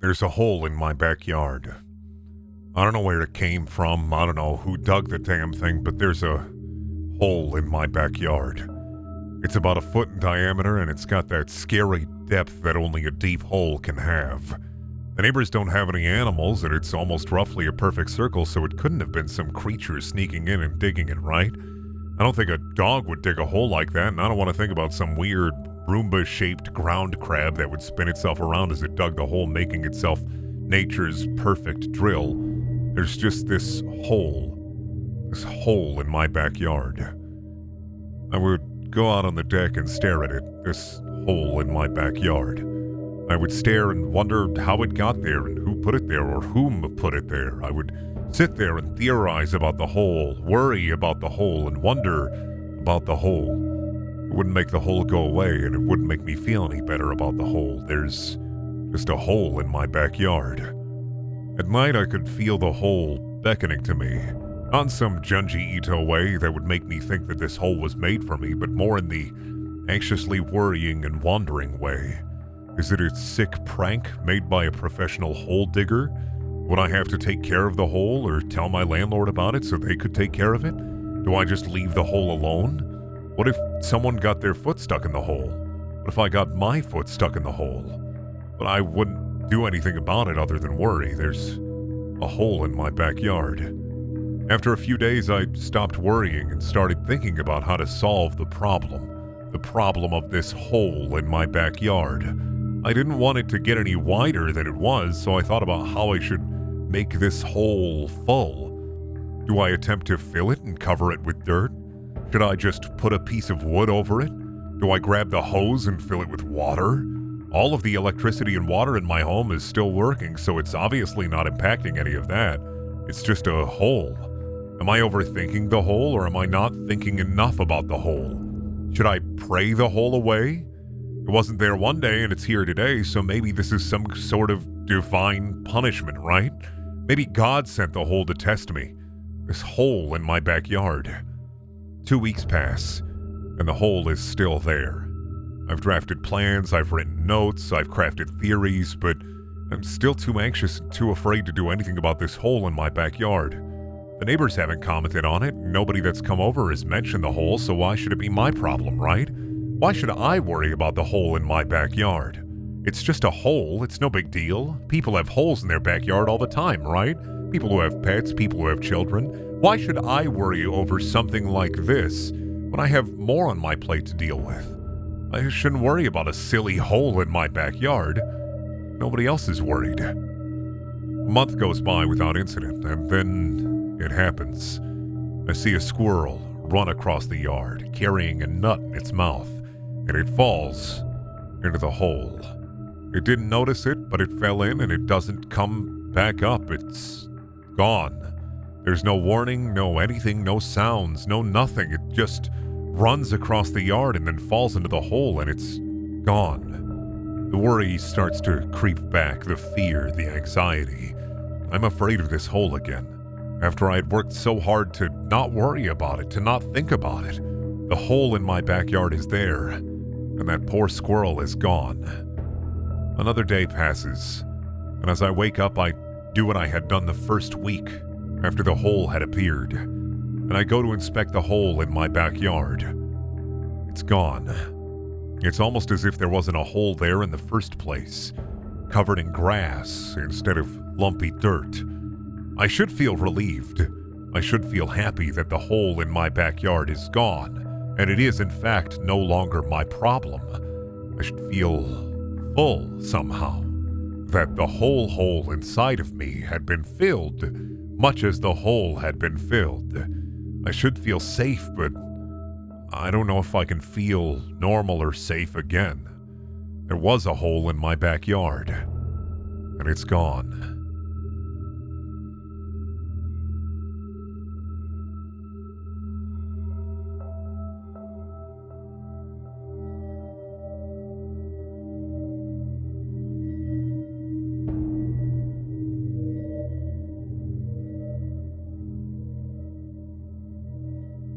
There's a hole in my backyard. I don't know where it came from. I don't know who dug the damn thing, but there's a hole in my backyard. It's about a foot in diameter, and it's got that scary depth that only a deep hole can have. The neighbors don't have any animals, and it's almost roughly a perfect circle, so it couldn't have been some creature sneaking in and digging it, right? I don't think a dog would dig a hole like that, and I don't want to think about some weird Roomba-shaped ground crab that would spin itself around as it dug the hole, making itself nature's perfect drill. There's just this hole in my backyard. I would go out on the deck and stare at it, this hole in my backyard. I would stare and wonder how it got there and who put it there or whom put it there. I would sit there and theorize about the hole, worry about the hole, and wonder about the hole. It wouldn't make the hole go away, and it wouldn't make me feel any better about the hole. There's just a hole in my backyard. At night, I could feel the hole beckoning to me. Not in some Junji Ito way that would make me think that this hole was made for me, but more in the anxiously worrying and wandering way. Is it a sick prank made by a professional hole digger? Would I have to take care of the hole or tell my landlord about it so they could take care of it? Do I just leave the hole alone? What if someone got their foot stuck in the hole? What if I got my foot stuck in the hole? But I wouldn't do anything about it other than worry. There's a hole in my backyard. After a few days, I stopped worrying and started thinking about how to solve the problem of this hole in my backyard. I didn't want it to get any wider than it was, so I thought about how I should make this hole full. Do I attempt to fill it and cover it with dirt? Should I just put a piece of wood over it? Do I grab the hose and fill it with water? All of the electricity and water in my home is still working, so it's obviously not impacting any of that. It's just a hole. Am I overthinking the hole, or am I not thinking enough about the hole? Should I pray the hole away? It wasn't there one day and it's here today, so maybe this is some sort of divine punishment, right? Maybe God sent the hole to test me. This hole in my backyard. 2 weeks pass, and the hole is still there. I've drafted plans, I've written notes, I've crafted theories, but I'm still too anxious and too afraid to do anything about this hole in my backyard. The neighbors haven't commented on it, nobody that's come over has mentioned the hole, so why should it be my problem, right? Why should I worry about the hole in my backyard? It's just a hole, it's no big deal. People have holes in their backyard all the time, right? People who have pets, people who have children. Why should I worry over something like this when I have more on my plate to deal with? I shouldn't worry about a silly hole in my backyard. Nobody else is worried. A month goes by without incident, and then it happens. I see a squirrel run across the yard, carrying a nut in its mouth, and it falls into the hole. It didn't notice it, but it fell in, and it doesn't come back up. It's gone. There's no warning, no anything, no sounds, no nothing. It just runs across the yard and then falls into the hole, and it's gone. The worry starts to creep back, the fear, the anxiety. I'm afraid of this hole again. After I had worked so hard to not worry about it, to not think about it, the hole in my backyard is there, and that poor squirrel is gone. Another day passes, and as I wake up, I do what I had done the first week after the hole had appeared, and I go to inspect the hole in my backyard. It's gone. It's almost as if there wasn't a hole there in the first place, covered in grass instead of lumpy dirt. I should feel relieved. I should feel happy that the hole in my backyard is gone, and it is in fact no longer my problem. I should feel full somehow, that the whole hole inside of me had been filled, much as the hole had been filled. I should feel safe, but I don't know if I can feel normal or safe again. There was a hole in my backyard, and it's gone.